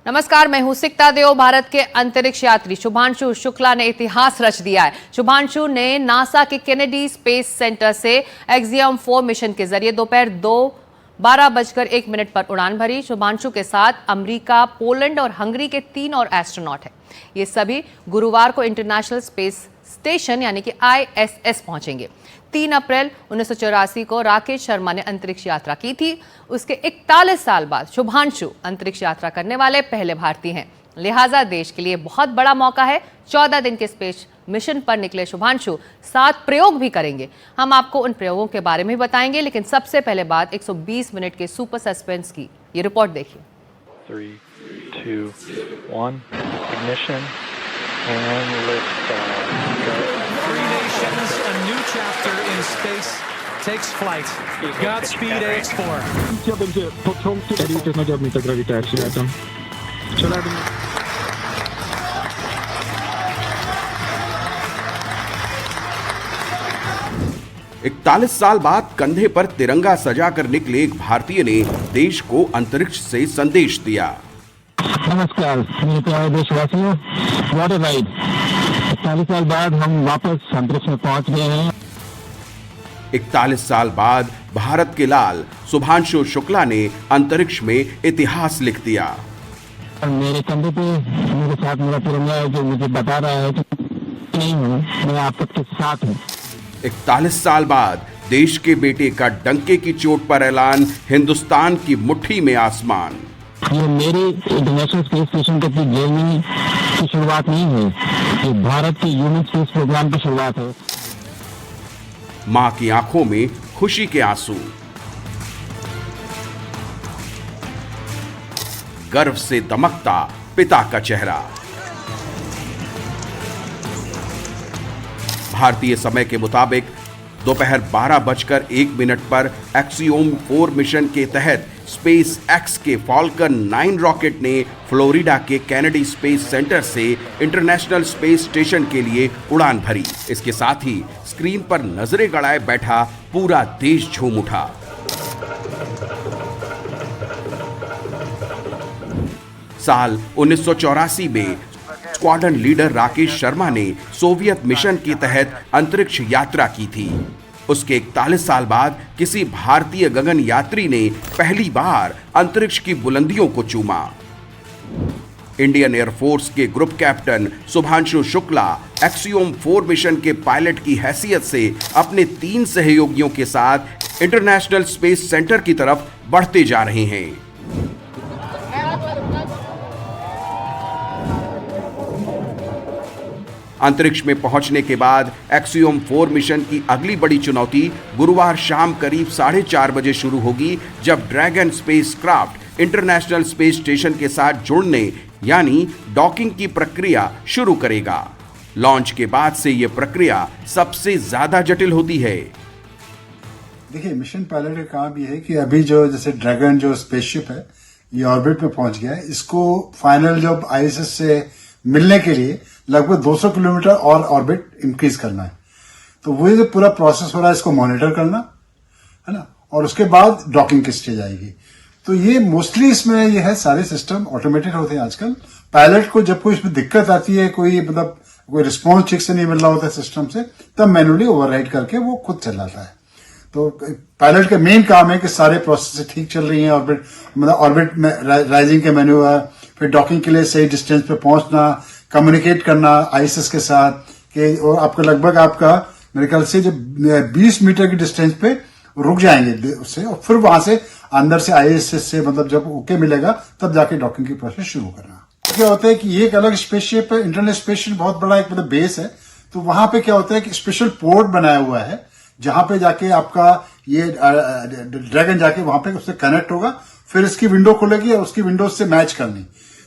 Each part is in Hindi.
नमस्कार, मैं हूं सिकता देव। भारत के अंतरिक्ष यात्री शुभांशु शुक्ला ने इतिहास रच दिया है। शुभांशु ने नासा के केनेडी स्पेस सेंटर से एक्सियम 4 मिशन के जरिए दोपहर 12:01 पर उड़ान भरी। शुभांशु के साथ अमेरिका, पोलैंड और हंगरी के 3 और एस्ट्रोनॉट हैं। ये सभी गुरुवार को इंटरनेशनल स्पेस स्टेशन यानी कि ISS पहुंचेंगे। 3 अप्रैल 1984 को राकेश शर्मा ने अंतरिक्ष यात्रा की थी। उसके 41 साल बाद शुभांशु अंतरिक्ष यात्रा करने वाले पहले भारतीय हैं। लिहाजा देश के लिए बहुत बड़ा मौका है। 14 दिन के स्पेस मिशन पर निकले शुभांशु 7 प्रयोग भी करेंगे। हम आपको उन प्रयोगों के बारे में बताएंगे, लेकिन सबसे पहले बात 120 मिनट के सुपर सस्पेंस की। ये रिपोर्ट देखिए। 3, 2, 1, ignition and lift off. 3 nations, a new chapter in space takes flight. Godspeed AX4. Ich habe den Punkt edit na job nita gravitation atom. चला दूँ। 41 साल बाद कंधे पर तिरंगा सजाकर निकले एक भारतीय ने देश को अंतरिक्ष से संदेश दिया। नमस्कार मेरे प्यारे देशवासियों, व्हाट अ राइड। 41 साल बाद हम वापस अंतरिक्ष में पहुंच गए हैं। 41 साल बाद भारत के लाल शुभांशु शुक्ला ने अंतरिक्ष में इतिहास लिख दिया। मेरे कंधे पे मेरे साथ मेरा तिरंगा है जो मुझे बता रहा है कि नहीं हूँ, मैं आपके साथ हूँ। 41 साल बाद देश के बेटे का डंके की चोट पर ऐलान, हिंदुस्तान की मुट्ठी में आसमान। ये मेरे इंटरनेशनल स्पेस स्टेशन की जर्नी की शुरुआत नहीं है, ये भारत के ह्यूमन स्पेस प्रोग्राम की शुरुआत है। मां की आंखों में खुशी के आंसू, गर्व से दमकता पिता का चेहरा। भारतीय समय के मुताबिक दोपहर 12:01 पर एक्सियोम 4 मिशन के तहत स्पेस एक्स के फॉल्कन 9 रॉकेट ने फ्लोरिडा के केनेडी स्पेस सेंटर से इंटरनेशनल स्पेस स्टेशन के लिए उड़ान भरी। इसके साथ ही स्क्रीन पर नजरें गड़ाए बैठा पूरा देश झूम उठा। साल 1984 में स्क्वाड्रन लीडर राकेश शर्मा ने सोवियत मिशन के तहत अंतरिक्ष यात्रा की थी। उसके 41 साल बाद किसी भारतीय गगन यात्री ने पहली बार अंतरिक्ष की बुलंदियों को चूमा। इंडियन एयरफोर्स के group captain Shubhanshu Shukla axiom 4 mission के पायलट की हैसियत से अपने 3 सहयोगियों के साथ इंटरनेशनल स्पेस सेंटर की तरफ बढ़ते जा रहे हैं। अंतरिक्ष में पहुंचने के बाद एक्सियोम 4 मिशन की अगली बड़ी चुनौती गुरुवार शाम करीब 4:30 बजे शुरू होगी, जब dragon spacecraft international space station के साथ जुड़ने यानी डॉकिंग की प्रक्रिया शुरू करेगा। लॉन्च के बाद से यह प्रक्रिया सबसे ज्यादा जटिल होती है। देखिए, मिशन पायलट का काम यह है कि अभी जो जैसे ड्रैगन जो स्पेसशिप है ये ऑर्बिट पे पहुंच गया है, इसको फाइनल जब ISS से मिलने के लिए लगभग 200 किलोमीटर और ऑर्बिट इंक्रीज करना है। तो वो जो पूरा प्रोसेस हो रहा है इसको मॉनिटर करना है ना, और उसके बाद डॉकिंग की स्टेज आएगी। तो ये मोस्टली इसमें ये है, सारे सिस्टम ऑटोमेटेड होते हैं आजकल। पायलट को जब कोई इसमें दिक्कत आती है, कोई मतलब कोई रिस्पॉन्स ठीक से नहीं मिल रहा होता है सिस्टम से, तब मैनुअली ओवरराइड करके वो खुद चलाता है। तो पायलट का मेन काम है कि सारे प्रोसेस ठीक चल रही हैं, ऑर्बिट मतलब ऑर्बिट में राइजिंग के मेन्यूवर, फिर डॉकिंग के लिए सही डिस्टेंस पे पहुंचना, कम्युनिकेट करना ISS के साथ कि और आपका लगभग आपका मेरे ख्याल से जब 20 मीटर की डिस्टेंस पे रुक जाएंगे उससे, और फिर वहां से अंदर से ISS से मतलब जब ओके मिलेगा तब जाके डॉकिंग की प्रोसेस शुरू करना। क्या होता है कि ये एक अलग स्पेसशिप है, इंटरनेशनल स्पेसशिप बहुत बड़ा एक मतलब बेस है। तो वहां पे क्या होता है कि स्पेशल पोर्ट बनाया हुआ है जहां पे जाके आपका ये ड्रैगन जाके वहां पे उससे कनेक्ट होगा, फिर इसकी विंडो खुलेगी और उसकी विंडो से मैच करनी।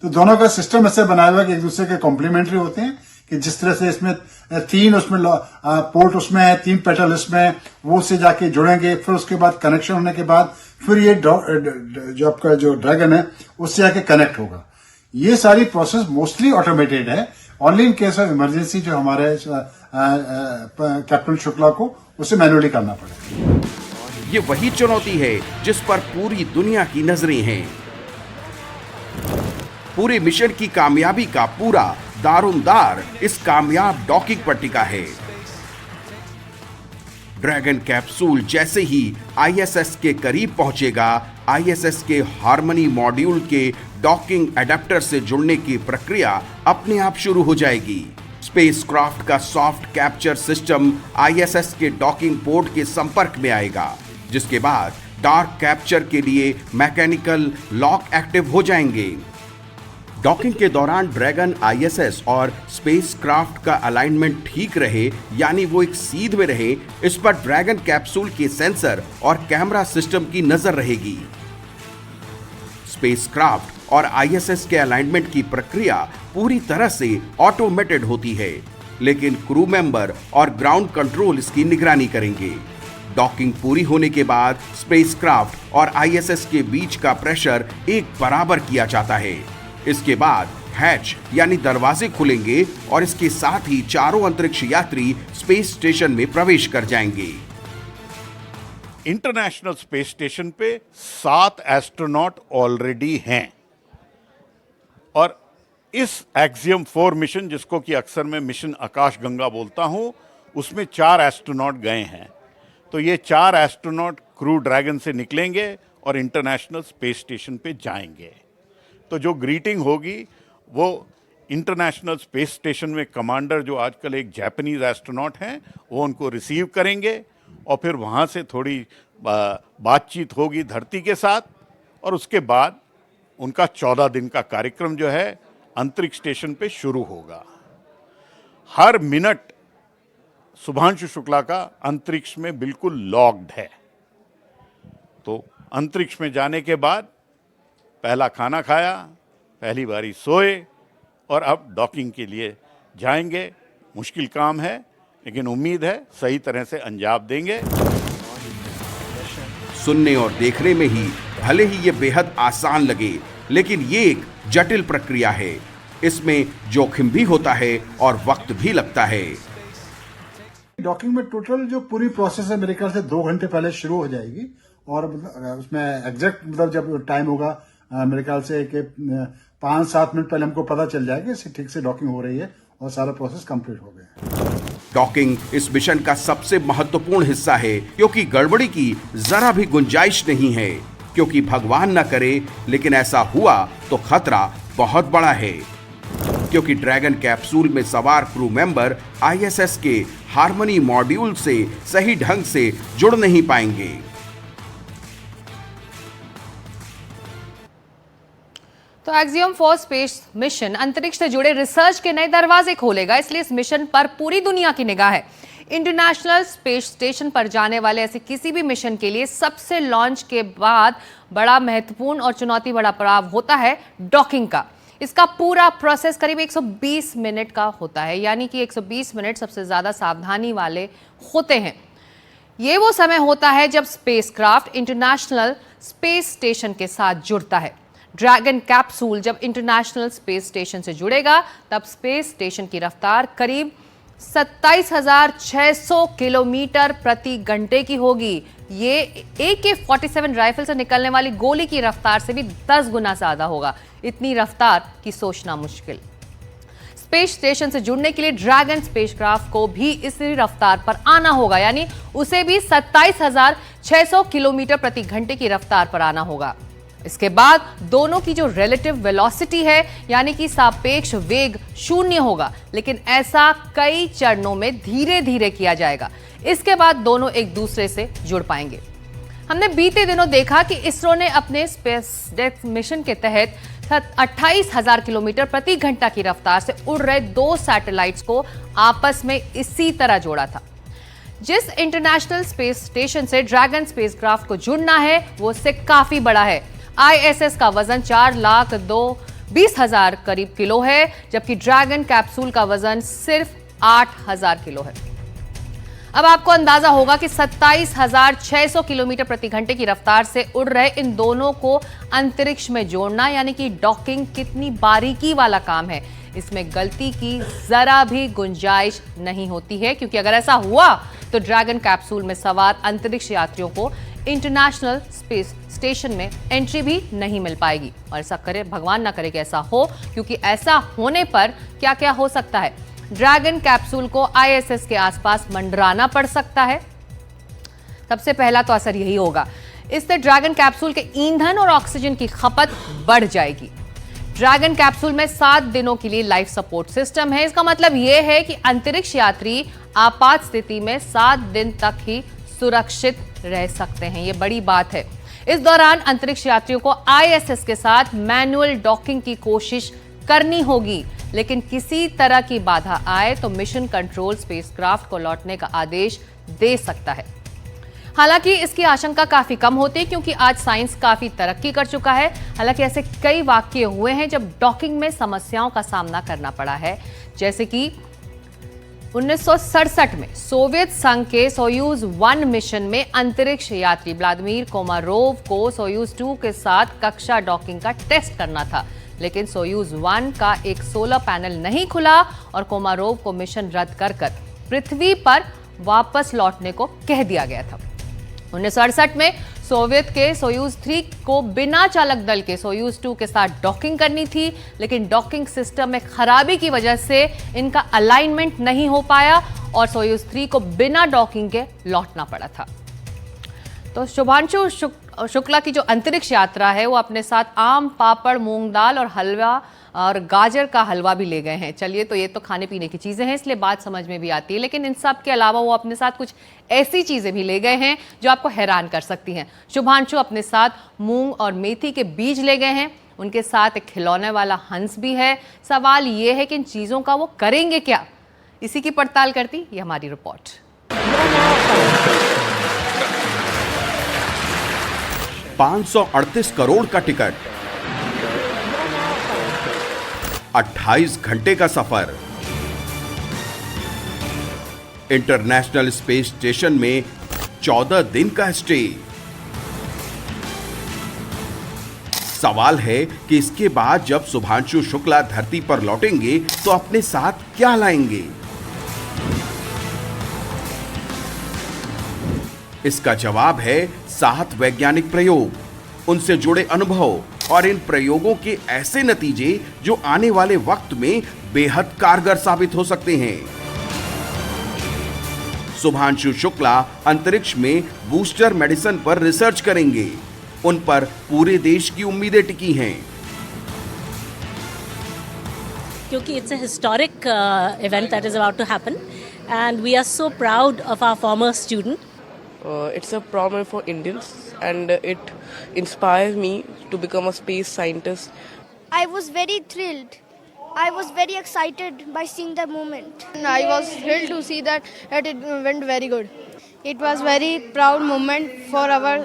तो दोनों का सिस्टम ऐसे बनाया हुआ है कि एक दूसरे के कॉम्प्लीमेंट्री होते हैं, कि जिस तरह से इसमें 3 उसमें पोर्ट उसमें है, 3 पेटल इसमें, वो से जाके जुड़ेंगे, फिर उसके बाद कनेक्शन होने के बाद फिर ये जो आपका जो ड्रैगन है उससे जाके कनेक्ट होगा। ये सारी प्रोसेस मोस्टली ऑटोमेटेड है। Only in case of emergency जो हमारे कैप्टन शुक्ला को उसे मैनुअली करना पड़ेगा। ये वही चुनौती है जिस पर पूरी दुनिया की नजरें हैं। पूरे मिशन की कामयाबी का पूरा दारोमदार इस कामयाब डॉकिंग पर टिका है। ड्रैगन कैप्सूल जैसे ही आईएसएस के करीब पहुंचेगा, आईएसएस के हार्मनी मॉड्यूल के डॉकिंग एडेप्टर से जुड़ने की प्रक्रिया अपने आप शुरू हो जाएगी। स्पेसक्राफ्ट का सॉफ्ट कैप्चर सिस्टम आईएसएस के डॉकिंग पोर्ट के संपर्क में आएगा, जिसके बाद डार्क कैप्चर के लिए मैकेनिकल लॉक एक्टिव हो जाएंगे। डॉकिंग के दौरान ड्रैगन आईएसएस और स्पेसक्राफ्ट का अलाइनमेंट ठीक रहे, यानी वो एक सीध में रहे, इस पर ड्रैगन कैप्सूल के सेंसर और कैमरा सिस्टम की नजर रहेगी। स्पेसक्राफ्ट और आईएसएस के अलाइनमेंट की प्रक्रिया पूरी तरह से ऑटोमेटेड होती है, लेकिन क्रू मेंबर और ग्राउंड कंट्रोल इसकी निगरानी करेंगे। डॉकिंग पूरी होने के बाद स्पेसक्राफ्ट और आईएसएस के बीच का प्रेशर एक बराबर किया जाता है। इसके बाद हैच यानी दरवाजे खुलेंगे और इसके साथ ही चारों अंतरिक्ष यात्री स्पेस स्टेशन में प्रवेश कर जाएंगे। इंटरनेशनल स्पेस स्टेशन पे 7 एस्ट्रोनॉट ऑलरेडी हैं और इस एक्सियम 4 मिशन, जिसको कि अक्सर मैं मिशन आकाश गंगा बोलता हूं, उसमें 4 एस्ट्रोनॉट गए हैं। तो ये 4 एस्ट्रोनॉट क्रू ड्रैगन से निकलेंगे और इंटरनेशनल स्पेस स्टेशन पे जाएंगे। तो जो ग्रीटिंग होगी वो इंटरनेशनल स्पेस स्टेशन में कमांडर, जो आजकल एक जापानीज एस्ट्रोनॉट हैं, वो उनको रिसीव करेंगे और फिर वहाँ से थोड़ी बातचीत होगी धरती के साथ और उसके बाद उनका 14 दिन का कार्यक्रम जो है अंतरिक्ष स्टेशन पे शुरू होगा। हर मिनट शुभांशु शुक्ला का अंतरिक्ष में बिल्कुल लॉग्ड है। तो अंतरिक्ष में जाने के बाद पहला खाना खाया, पहली बारी सोए और अब डॉकिंग के लिए जाएंगे। मुश्किल काम है, लेकिन उम्मीद है सही तरह से अंजाम देंगे। सुनने और देखने में ही भले ही ये बेहद आसान लगे, लेकिन ये एक जटिल प्रक्रिया है। इसमें जोखिम भी होता है और वक्त भी लगता है। डॉकिंग में टोटल जो पूरी प्रोसेस है मेरे ख्याल से 2 घंटे पहले शुरू हो जाएगी और उसमें एग्जैक्ट जब टाइम होगा मेरे ख्याल से कि 5-7 मिनट पहले हमको पता चल जाएगा कि ठीक से डॉकिंग हो रही है और सारा प्रोसेस कंप्लीट हो गया। डॉकिंग इस मिशन का सबसे महत्वपूर्ण हिस्सा है, क्योंकि गड़बड़ी की जरा भी गुंजाइश नहीं है। क्योंकि भगवान न करे, लेकिन ऐसा हुआ तो खतरा बहुत बड़ा है। क्योंकि ड्रैगन कैप्सूल में सवार क्रू मेंबर आईएसएस के हार्मनी मॉड्यूल से सही ढंग से जुड़ नहीं पाएंगे। तो एक्सियम 4 स्पेस मिशन अंतरिक्ष से जुड़े रिसर्च के नए दरवाजे खोलेगा, इसलिए इस मिशन पर पूरी दुनिया की निगाह है। इंटरनेशनल स्पेस स्टेशन पर जाने वाले ऐसे किसी भी मिशन के लिए सबसे लॉन्च के बाद बड़ा महत्वपूर्ण और चुनौती बड़ा पड़ाव होता है डॉकिंग का। इसका पूरा प्रोसेस करीब 120 मिनट का होता है, यानी कि 120 मिनट सबसे ज्यादा सावधानी वाले होते हैं। ये वो समय होता है जब स्पेसक्राफ्ट इंटरनेशनल स्पेस स्टेशन के साथ जुड़ता है। ड्रैगन कैप्सूल जब इंटरनेशनल स्पेस स्टेशन से जुड़ेगा, तब स्पेस स्टेशन की रफ्तार करीब 27,600 किलोमीटर प्रति घंटे की होगी। ये AK-47 राइफल से निकलने वाली गोली की रफ्तार से भी 10 गुना ज्यादा होगा। इतनी रफ्तार की सोचना मुश्किल। स्पेस स्टेशन से जुड़ने के लिए ड्रैगन स्पेसक्राफ्ट को भी इसी रफ्तार पर आना होगा, यानी उसे भी 27,600 किलोमीटर प्रति घंटे की रफ्तार पर आना होगा। इसके बाद दोनों की जो रिलेटिव वेलोसिटी है, यानी कि सापेक्ष वेग 0 होगा, लेकिन ऐसा कई चरणों में धीरे धीरे किया जाएगा। इसके बाद दोनों एक दूसरे से जुड़ पाएंगे। हमने बीते दिनों देखा कि इसरो ने अपने स्पेसडेक्स मिशन के तहत 28,000 किलोमीटर प्रति घंटा की रफ्तार से उड़ रहे 2 सैटेलाइट्स को आपस में इसी तरह जोड़ा था। जिस इंटरनेशनल स्पेस स्टेशन से ड्रैगन स्पेसक्राफ्ट को जुड़ना है, वो उससे काफी बड़ा है। आईएसएस का वजन 4,20,000 करीब किलो है, जबकि ड्रैगन कैप्सूल का वजन सिर्फ 8,000 किलो है। अब आपको अंदाजा होगा कि 27,600 किलोमीटर प्रति घंटे की रफ्तार से उड़ रहे इन दोनों को अंतरिक्ष में जोड़ना, यानी कि डॉकिंग, कितनी बारीकी वाला काम है। इसमें गलती की जरा भी गुंजाइश नहीं होती है, क्योंकि अगर ऐसा हुआ तो ड्रैगन कैप्सूल में सवार अंतरिक्ष यात्रियों को इंटरनेशनल स्पेस स्टेशन में एंट्री भी नहीं मिल पाएगी। और ऐसा करे, भगवान ना करे कि ऐसा हो, क्योंकि ऐसा होने पर क्या क्या हो सकता है। ड्रैगन कैप्सूल को ISS के आसपास मंडराना पड़ सकता है। सबसे पहला तो असर यही होगा, इससे ड्रैगन कैप्सूल के ईंधन और ऑक्सीजन की खपत बढ़ जाएगी। ड्रैगन कैप्सूल में 7 दिनों के लिए लाइफ सपोर्ट सिस्टम है। इसका मतलब यह है कि अंतरिक्ष यात्री आपात स्थिति में 7 दिन तक ही सुरक्षित रह सकते हैं। यह बड़ी बात है। इस दौरान अंतरिक्ष यात्रियों को ISS के साथ मैनुअल डॉकिंग की कोशिश करनी होगी, लेकिन किसी तरह की बाधा आए तो मिशन कंट्रोल स्पेसक्राफ्ट को लौटने का आदेश दे सकता है। हालांकि इसकी आशंका काफी कम होती है, क्योंकि आज साइंस काफी तरक्की कर चुका है। हालांकि ऐसे कई वाकये हुए हैं जब डॉकिंग में समस्याओं का सामना करना पड़ा है, जैसे कि 1967 में सोवियत संघ के सोयूज 1 मिशन में अंतरिक्ष यात्री व्लादिमीर कोमारोव को सोयूज 2 के साथ कक्षा डॉकिंग का टेस्ट करना था, लेकिन सोयूज 1 का एक सोलर पैनल नहीं खुला और कोमारोव को मिशन रद्द कर पृथ्वी पर वापस लौटने को कह दिया गया था। 1968 में सोवियत के सोयूज 3 को बिना चालक दल के सोयूज 2 के साथ डॉकिंग करनी थी, लेकिन डॉकिंग सिस्टम में खराबी की वजह से इनका अलाइनमेंट नहीं हो पाया और सोयूज 3 को बिना डॉकिंग के लौटना पड़ा था। तो शुभांशु शुक्ला की जो अंतरिक्ष यात्रा है वो अपने साथ आम, पापड़, मूंग दाल और हलवा और गाजर का हलवा भी ले गए हैं। चलिए, तो ये तो खाने पीने की चीजें हैं, इसलिए बात समझ में भी आती है, लेकिन इन सब के अलावा वो अपने साथ कुछ ऐसी चीजें भी ले गए हैं जो आपको हैरान कर सकती हैं। शुभांशु अपने साथ मूंग और मेथी के बीज ले गए हैं। उनके साथ एक खिलौने वाला हंस भी है। सवाल ये है कि इन चीजों का वो करेंगे क्या? इसी की पड़ताल करती ये हमारी रिपोर्ट। 538 करोड़ का टिकट, 28 घंटे का सफर, इंटरनेशनल स्पेस स्टेशन में 14 दिन का स्टे। सवाल है कि इसके बाद जब शुभांशु शुक्ला धरती पर लौटेंगे तो अपने साथ क्या लाएंगे? इसका जवाब है 7 वैज्ञानिक प्रयोग, उनसे जुड़े अनुभव और इन प्रयोगों के ऐसे नतीजे जो आने वाले वक्त में बेहद कारगर साबित हो सकते हैं। शुभांशु शुक्ला अंतरिक्ष में बूस्टर मेडिसिन पर रिसर्च करेंगे। उन पर पूरे देश की उम्मीदें टिकी हैं, क्योंकि it's a historic event that is about to happen and we are so proud of our former student. It's a problem for Indians and it inspires me to become a space scientist. I was very thrilled. I was very excited by seeing the moment. I was thrilled to see that it went very good. It was very proud moment for our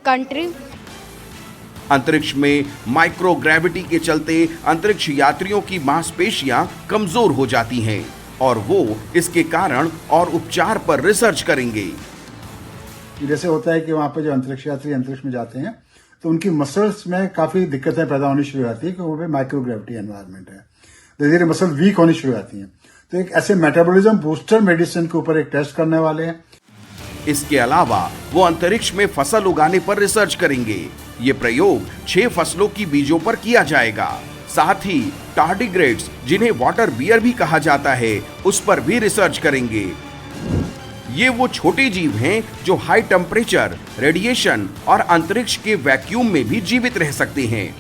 country. अंतरिक्ष में माइक्रोग्रेविटी के चलते अंतरिक्ष यात्रियों की मांसपेशियां कमजोर हो जाती हैं और वो इसके कारण और उपचार पर रिसर्च करेंगे। जैसे होता है कि वहां पर जो अंतरिक्ष यात्री अंतरिक्ष में जाते हैं तो उनकी मसल्स में काफी दिक्कतें पैदा होनी शुरू हो जाती है, क्योंकि वहाँ पे माइक्रोग्रेविटी एनवायरनमेंट है। धीरे धीरे मसल वीक होनी शुरू हो जाती हैं। तो एक ऐसे मेटाबॉलिज्म बूस्टर मेडिसिन के ऊपर एक टेस्ट करने वाले हैं। इसके अलावा वो अंतरिक्ष में फसल उगाने पर रिसर्च करेंगे। ये प्रयोग 6 फसलों की बीजों पर किया जाएगा। साथ ही टार्डिग्रेड्स, जिन्हें वाटर बियर भी कहा जाता है, उस पर भी रिसर्च करेंगे। ये वो छोटे जीव हैं जो हाई टेम्परेचर, रेडिएशन और अंतरिक्ष के वैक्यूम में भी जीवित रह सकते हैं।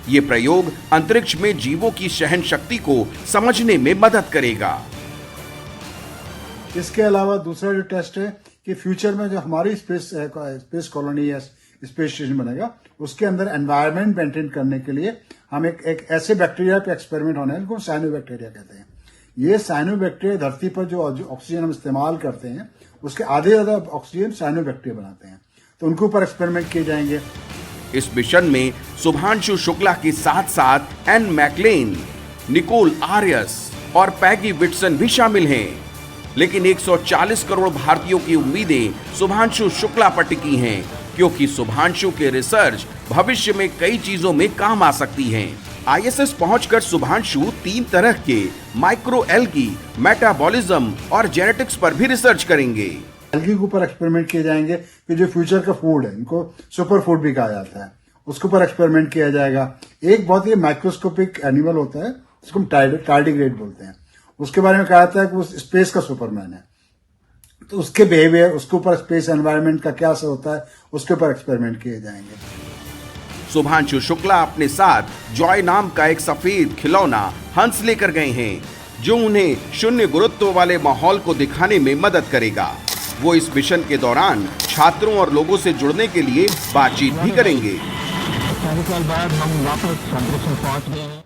ये प्रयोग अंतरिक्ष में जीवों की सहन शक्ति को समझने में मदद करेगा। इसके अलावा दूसरा जो टेस्ट है कि फ्यूचर में जो हमारी स्पेस कॉलोनी या स्पेस स्टेशन बनेगा, उसके अंदर एनवायरनमेंट मेंटेन करने के लिए हम एक ऐसे बैक्टीरिया पे एक्सपेरिमेंट होने हैं जिनको साइनोबैक्टीरिया कहते हैं। ये साइनोबैक्टीरिया धरती पर जो ऑक्सीजन हम इस्तेमाल करते हैं उसके आधे ज्यादा ऑक्सीजन साइनोबैक्टीरिया बनाते हैं, तो उनके ऊपर एक्सपेरिमेंट किए जाएंगे। इस मिशन में शुभांशु शुक्ला के साथ साथ एन मैकलेन, निकोल आर्यस और पैगी विटसन भी शामिल हैं। लेकिन 140 करोड़ भारतीयों की उम्मीदें शुभांशु शुक्ला पर टिकी हैं, क्योंकि शुभांशु के रिसर्च भविष्य में कई चीजों में काम आ सकती हैं। ISS पहुंचकर शुभांशु 3 तरह के माइक्रो एल्गी, मेटाबॉलिज्म और जेनेटिक्स पर भी रिसर्च करेंगे। एल्गी के ऊपर एक्सपेरिमेंट किए जाएंगे कि जो फ्यूचर का फूड है, इनको सुपर फूड भी कहा जाता है, उसके ऊपर एक्सपेरिमेंट किया जाएगा। एक बहुत ही माइक्रोस्कोपिक एनिमल होता है, उसको हम टार्डिग्रेड बोलते हैं, उसके बारे में कहा जाता है कि वो स्पेस का सुपरमैन है। तो उसके बिहेवियर, उसके ऊपर स्पेस एनवायरनमेंट का क्या असर होता है, उसके ऊपर एक्सपेरिमेंट किए जाएंगे। शुभांशु शुक्ला अपने साथ जॉय नाम का एक सफेद खिलौना हंस लेकर गए हैं, जो उन्हें शून्य गुरुत्व वाले माहौल को दिखाने में मदद करेगा। वो इस मिशन के दौरान छात्रों और लोगों से जुड़ने के लिए बातचीत भी करेंगे। 40 साल बाद हम वापस अंतरिक्ष में पहुंच गए हैं।